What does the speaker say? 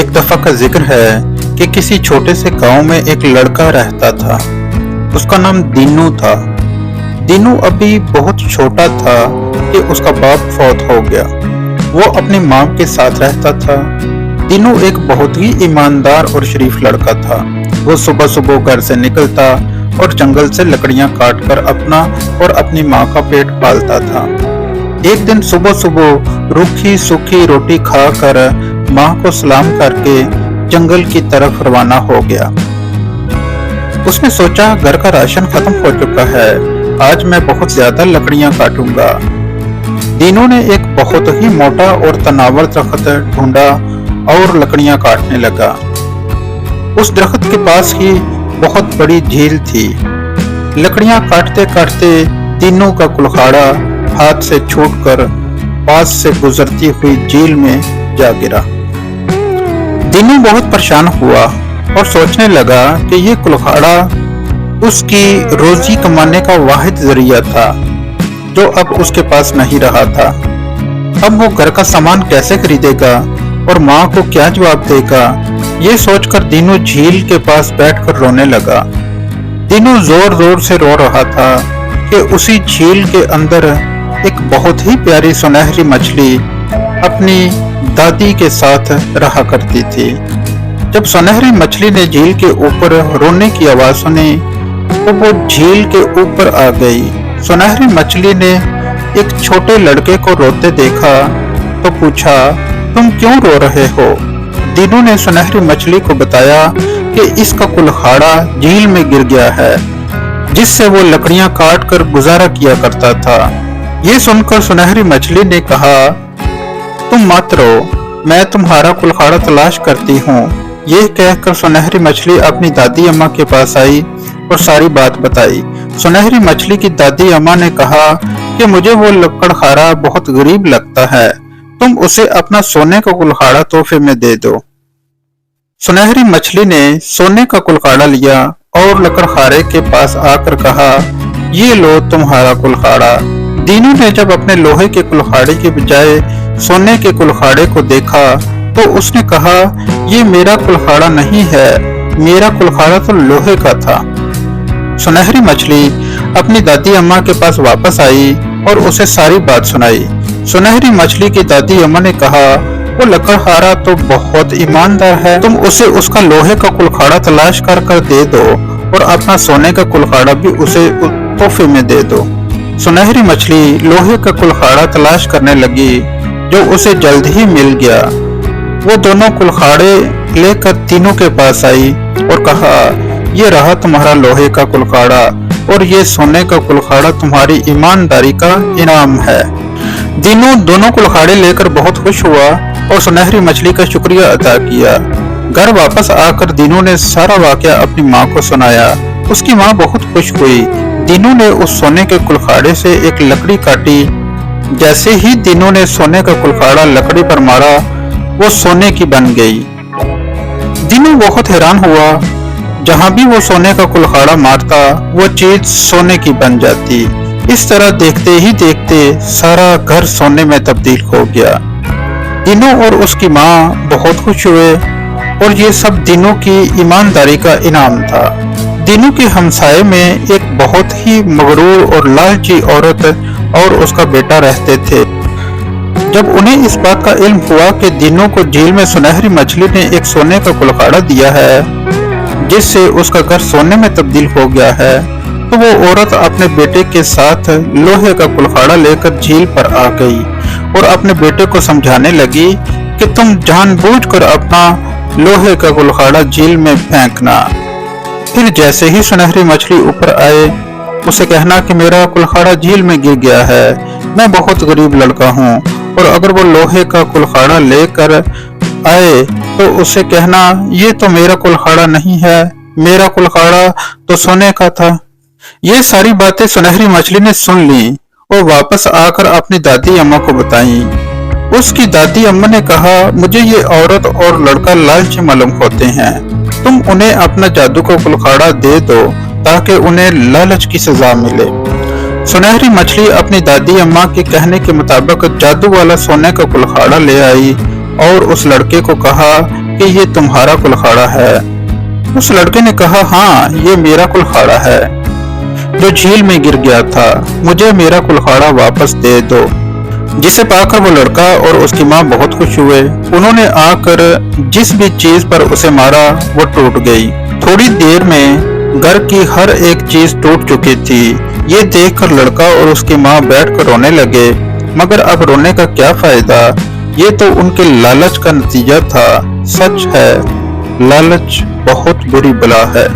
एक दफा का जिक्र है कि किसी छोटे से गांव में एक लड़का रहता था। उसका नाम दीनू था। दीनू अभी बहुत छोटा था कि उसका बाप फौत हो गया। वो अपनी माँ के साथ रहता था। दीनू एक बहुत ही ईमानदार और शरीफ लड़का था। वो सुबह सुबह घर से निकलता और जंगल से लकड़ियां काट कर अपना और अपनी माँ का पेट पालता था। एक दिन सुबह सुबह रूखी सूखी रोटी खाकर माँ को सलाम करके जंगल की तरफ रवाना हो गया। उसने सोचा घर का राशन खत्म हो चुका है, आज मैं बहुत ज्यादा लकड़ियां काटूंगा। दीनू ने एक बहुत ही मोटा और तनावर दरख्त ढूंढा और लकड़ियां काटने लगा। उस दरख्त के पास ही बहुत बड़ी झील थी। लकड़ियां काटते काटते दीनू का कुल्हाड़ा हाथ से छूटकर पास से गुजरती हुई झील में जा गिरा। दीनू बहुत परेशान हुआ और सोचने लगा कि ये कुल्हाड़ा उसकी रोजी कमाने का वाहिद जरिया था जो अब उसके पास नहीं रहा था। अब वो घर का सामान कैसे खरीदेगा और माँ को क्या जवाब देगा, ये सोचकर दीनू झील के पास बैठकर रोने लगा। दीनू जोर जोर से रो रहा था कि उसी झील के अंदर एक बहुत ही प्यारी सुनहरी मछली अपनी दादी के साथ रहा करती थी। जब सुनहरी मछली ने झील के ऊपर रोने की आवाज सुनी तो वो झील के ऊपर आ गई। सुनहरी मछली ने एक छोटे लड़के को रोते देखा तो पूछा, तुम क्यों रो रहे हो? दीनू ने सुनहरी मछली को बताया कि इसका कुल्हाड़ा झील में गिर गया है जिससे वो लकड़ियां काट कर गुजारा किया करता था। ये सुनकर सुनहरी मछली ने कहा, तुम मत रो, मैं तुम्हारा कुल्हाड़ा तलाश करती हूँ। ये कहकर सुनहरी मछली अपनी दादी अम्मा के पास आई और सारी बात बताई। सुनहरी मछली की दादी अम्मा ने कहा कि मुझे वो लकड़हारा बहुत गरीब लगता है, तुम उसे अपना सोने का कुल्हाड़ा तोहफे में दे दो। सुनहरी मछली ने सोने का कुल्हाड़ा लिया और लकड़हारे के पास आकर कहा, ये लो तुम्हारा कुल्हाड़ा। दीनू ने जब अपने लोहे के कुल्हाड़े के बजाय सोने के कुल्हाड़े को देखा तो उसने कहा, ये मेरा कुल्हाड़ा नहीं है, मेरा कुल्हाड़ा तो लोहे का था। सुनहरी मछली अपनी दादी अम्मा के पास वापस आई और उसे सारी बात सुनाई। सुनहरी मछली की दादी अम्मा ने कहा, वो लकड़हारा तो बहुत ईमानदार है, तुम उसे उसका लोहे का कुल्हाड़ा तलाश कर कर दे दो और अपना सोने का कुल्हाड़ा भी उसे तोहफे में दे दो। सुनहरी मछली लोहे का कुल्हाड़ा तलाश करने लगी जो उसे जल्द ही मिल गया। वो दोनों कुल्हाड़े लेकर तीनों के पास आई और कहा, ये रहा तुम्हारा लोहे का कुल्हाड़ा और ये सोने का कुल्हाड़ा तुम्हारी ईमानदारी का इनाम है। दीनू दोनों कुल्हाड़े लेकर बहुत खुश हुआ और सुनहरी मछली का शुक्रिया अदा किया। घर वापस आकर दीनू ने सारा वाकया अपनी माँ को सुनाया। उसकी माँ बहुत खुश हुई। दीनू ने उस सोने के कुल्हाड़े से एक लकड़ी काटी। जैसे ही दीनू ने सोने का कुल्हाड़ा लकड़ी पर मारा वो सोने की बन गई। दीनू बहुत हैरान हुआ, जहां भी वो सोने का कुल्हाड़ा मारता वो चीज सोने की बन जाती। इस तरह देखते ही देखते सारा घर सोने में तब्दील हो गया। दीनू और उसकी माँ बहुत खुश हुए और ये सब दीनू की ईमानदारी का इनाम था। दीनू के हमसाये में एक बहुत ही मगरूर और लालची औरत और उसका बेटा रहते थे। जब उन्हें इस बात का इल्म हुआ कि दीनू को झील में सुनहरी मछली ने एक सोने का कुल्हाड़ा दिया है जिससे उसका घर सोने में तब्दील हो गया है, तो वो औरत अपने बेटे के साथ लोहे का कुल्हाड़ा लेकर झील पर आ गई और अपने बेटे को समझाने लगी कि तुम जानबूझकर अपना लोहे का कुल्हाड़ा झील में फेंकना। फिर जैसे ही सुनहरी मछली ऊपर आए उसे कहना कि मेरा कुल्हाड़ा झील में गिर गया है, मैं बहुत गरीब लड़का हूँ, और अगर वो लोहे का कुल्हाड़ा लेकर आए तो उसे कहना, ये तो मेरा कुल्हाड़ा नहीं है, मेरा कुल्हाड़ा तो सोने का था। ये सारी बातें सुनहरी मछली ने सुन ली और वापस आकर अपनी दादी अम्मा को बताई। उसकी दादी अम्मा ने कहा, मुझे ये औरत और लड़का लालची मालूम होते हैं, तुम उन्हें अपना जादू का कुल्हाड़ा दे दो ताकि उन्हें लालच की सजा मिले। सुनहरी मछली अपनी दादी अम्मा के कहने के मुताबिक जादू वाला सोने का कुल्हाड़ा ले आई और उस लड़के को कहा कि ये तुम्हारा कुल्हाड़ा है। उस लड़के ने कहा, हाँ ये मेरा कुल्हाड़ा है जो झील में गिर गया था, मुझे मेरा कुल्हाड़ा वापस दे दो। जिसे पाकर वो लड़का और उसकी माँ बहुत खुश हुए। उन्होंने आकर जिस भी चीज पर उसे मारा वो टूट गई। थोड़ी देर में घर की हर एक चीज टूट चुकी थी। ये देखकर लड़का और उसकी माँ बैठकर रोने लगे, मगर अब रोने का क्या फायदा, ये तो उनके लालच का नतीजा था। सच है, लालच बहुत बुरी बला है।